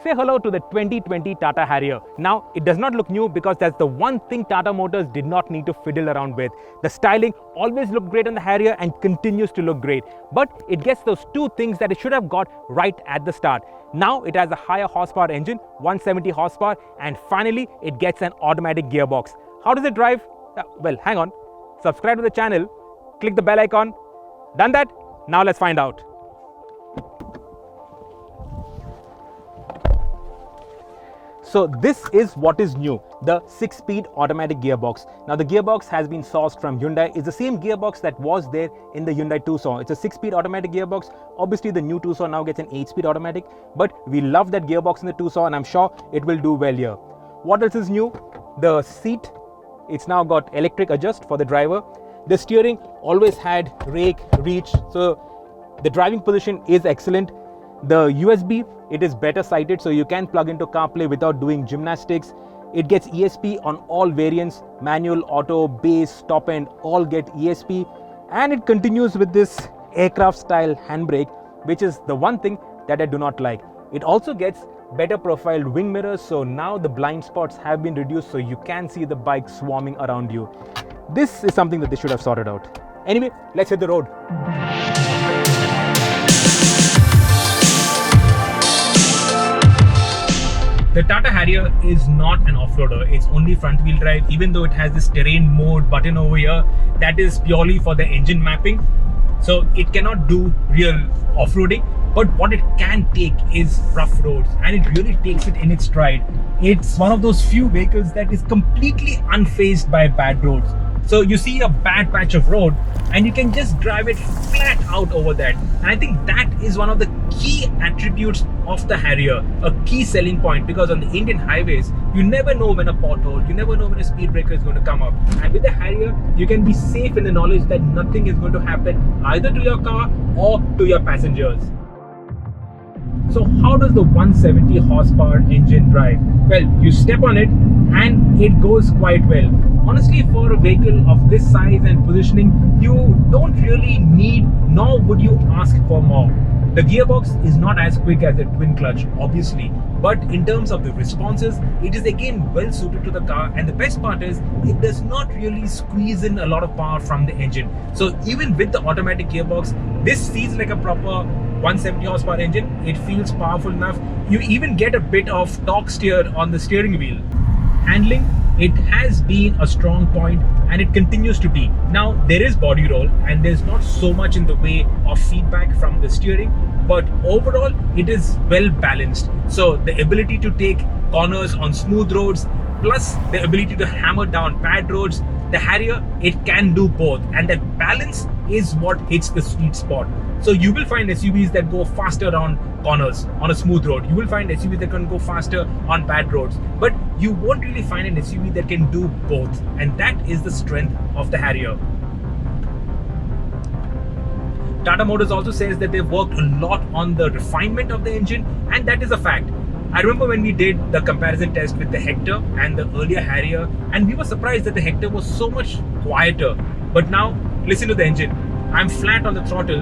say hello to the 2020 Tata Harrier. Now, it does not look new because that's the one thing Tata Motors did not need to fiddle around with. The styling always looked great on the Harrier and continues to look great. But it gets those two things that it should have got right at the start. Now it has a higher horsepower engine, 170 horsepower, and finally it gets an automatic gearbox. How does it drive? Well, hang on. Subscribe to the channel, click the bell icon. Done that? Now let's find out. So this is what is new, the 6-speed automatic gearbox. Now the gearbox has been sourced from Hyundai. It's the same gearbox that was there in the Hyundai Tucson. It's a 6-speed automatic gearbox. Obviously the new Tucson now gets an 8-speed automatic, but we love that gearbox in the Tucson and I'm sure it will do well here. What else is new? The seat, it's now got electric adjust for the driver. The steering always had rake, reach, so the driving position is excellent. The USB, it is better sighted, so you can plug into CarPlay without doing gymnastics. It gets ESP on all variants, manual, auto, base, top end, all get ESP. And it continues with this aircraft style handbrake, which is the one thing that I do not like. It also gets better profiled wing mirrors, so now the blind spots have been reduced so you can see the bike swarming around you. This is something that they should have sorted out. Anyway, let's hit the road. The Tata Harrier is not an off-roader, it's only front-wheel drive, even though it has this terrain mode button over here that is purely for the engine mapping. So it cannot do real off-roading, but what it can take is rough roads, and it really takes it in its stride. It's one of those few vehicles that is completely unfazed by bad roads. So you see a bad patch of road and you can just drive it flat out over that. And I think that is one of the key attributes of the Harrier, a key selling point, because on the Indian highways, you never know when a pothole, you never know when a speed breaker is going to come up. And with the Harrier, you can be safe in the knowledge that nothing is going to happen either to your car or to your passengers. So how does the 170 horsepower engine drive? Well, you step on it and it goes quite well. Honestly, for a vehicle of this size and positioning, you don't really need, nor would you ask for more. The gearbox is not as quick as the twin clutch, obviously, but in terms of the responses, it is again well suited to the car, and the best part is it does not really squeeze in a lot of power from the engine. So even with the automatic gearbox, this feels like a proper 170 horsepower engine. It feels powerful enough. You even get a bit of torque steer on the steering wheel. Handling, it has been a strong point and it continues to be. Now there is body roll and there's not so much in the way of feedback from the steering, but overall it is well balanced. So the ability to take corners on smooth roads plus the ability to hammer down bad roads, the Harrier, it can do both, and that balance is what hits the sweet spot. So you will find SUVs that go faster on corners on a smooth road. You will find SUVs that can go faster on bad roads, but you won't really find an SUV that can do both, and that is the strength of the Harrier. Tata Motors also says that they've worked a lot on the refinement of the engine, and that is a fact. I remember when we did the comparison test with the Hector and the earlier Harrier, and we were surprised that the Hector was so much quieter. But now, listen to the engine. I'm flat on the throttle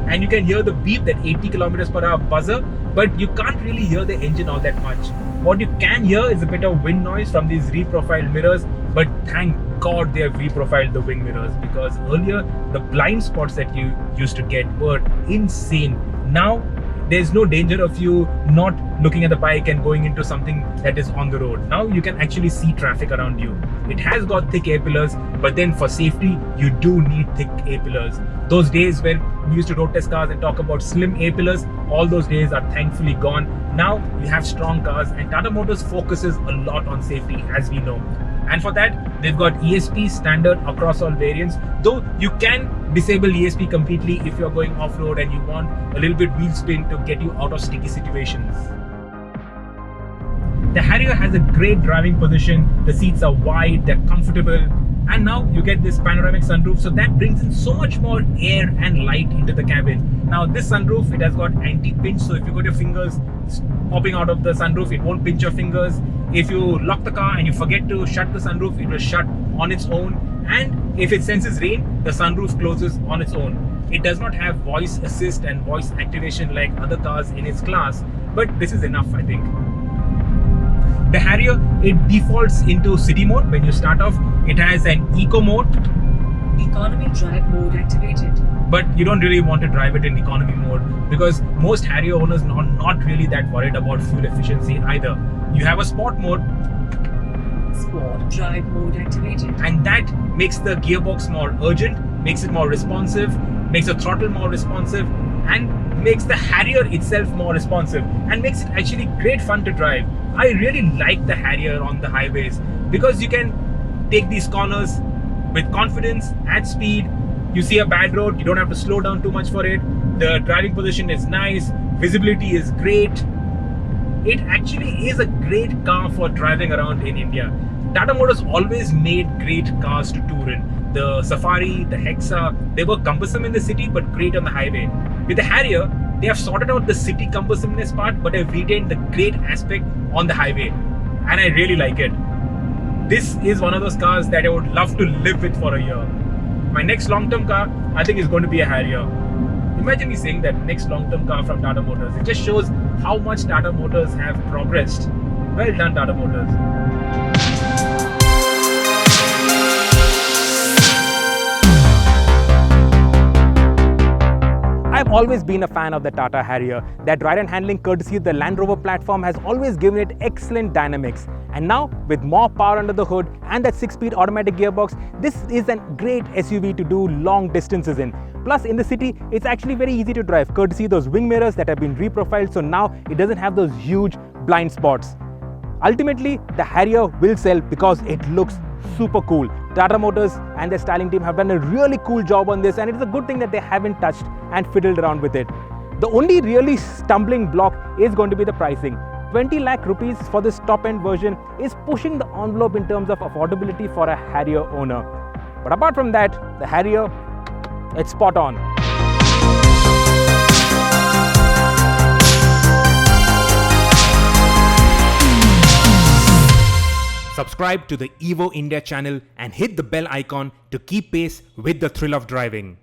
and you can hear the beep, that 80 kilometers per hour buzzer, but you can't really hear the engine all that much. What you can hear is a bit of wind noise from these reprofiled mirrors, but thank God they have reprofiled the wing mirrors, because earlier the blind spots that you used to get were insane. Now there's no danger of you not looking at the bike and going into something that is on the road. Now you can actually see traffic around you. It has got thick A-pillars, but then for safety, you do need thick A-pillars. Those days when we used to road test cars and talk about slim A-pillars, all those days are thankfully gone. Now we have strong cars, and Tata Motors focuses a lot on safety, as we know. And for that, they've got ESP standard across all variants, though you can disable ESP completely if you're going off-road and you want a little bit wheel spin to get you out of sticky situations. The Harrier has a great driving position, the seats are wide, they're comfortable, and now you get this panoramic sunroof, so that brings in so much more air and light into the cabin. Now this sunroof, it has got anti-pinch, so if you got your fingers popping out of the sunroof, it won't pinch your fingers. If you lock the car and you forget to shut the sunroof, it will shut on its own. And if it senses rain, the sunroof closes on its own. It does not have voice assist and voice activation like other cars in its class, but this is enough, I think. The Harrier, it defaults into city mode when you start off. It has an eco mode. Economy drive mode activated. But you don't really want to drive it in economy mode because most Harrier owners are not really that worried about fuel efficiency either. You have a sport mode. Sport drive mode activated. And that makes the gearbox more urgent, makes it more responsive, makes the throttle more responsive, and makes the Harrier itself more responsive, and makes it actually great fun to drive. I really like the Harrier on the highways because you can take these corners with confidence and speed. You see a bad road, you don't have to slow down too much for it. The driving position is nice, visibility is great. It actually is a great car for driving around in India. Tata Motors always made great cars to tour in. The Safari, the Hexa, they were cumbersome in the city but great on the highway. With the Harrier, they have sorted out the city cumbersomeness part but have retained the great aspect on the highway. And I really like it. This is one of those cars that I would love to live with for a year. My next long-term car, I think, is going to be a Harrier. Imagine me saying that next long-term car from Tata Motors. It just shows how much Tata Motors have progressed. Well done, Tata Motors. I've always been a fan of the Tata Harrier. That ride and handling courtesy of the Land Rover platform has always given it excellent dynamics. And now, with more power under the hood and that 6-speed automatic gearbox, this is a great SUV to do long distances in. Plus, in the city, it's actually very easy to drive, courtesy of those wing mirrors that have been reprofiled, so now it doesn't have those huge blind spots. Ultimately, the Harrier will sell because it looks super cool. Tata Motors and their styling team have done a really cool job on this, and it is a good thing that they haven't touched and fiddled around with it. The only really stumbling block is going to be the pricing. 20 lakh rupees for this top-end version is pushing the envelope in terms of affordability for a Harrier owner. But apart from that, the Harrier, it's spot on. Subscribe to the Evo India channel and hit the bell icon to keep pace with the thrill of driving.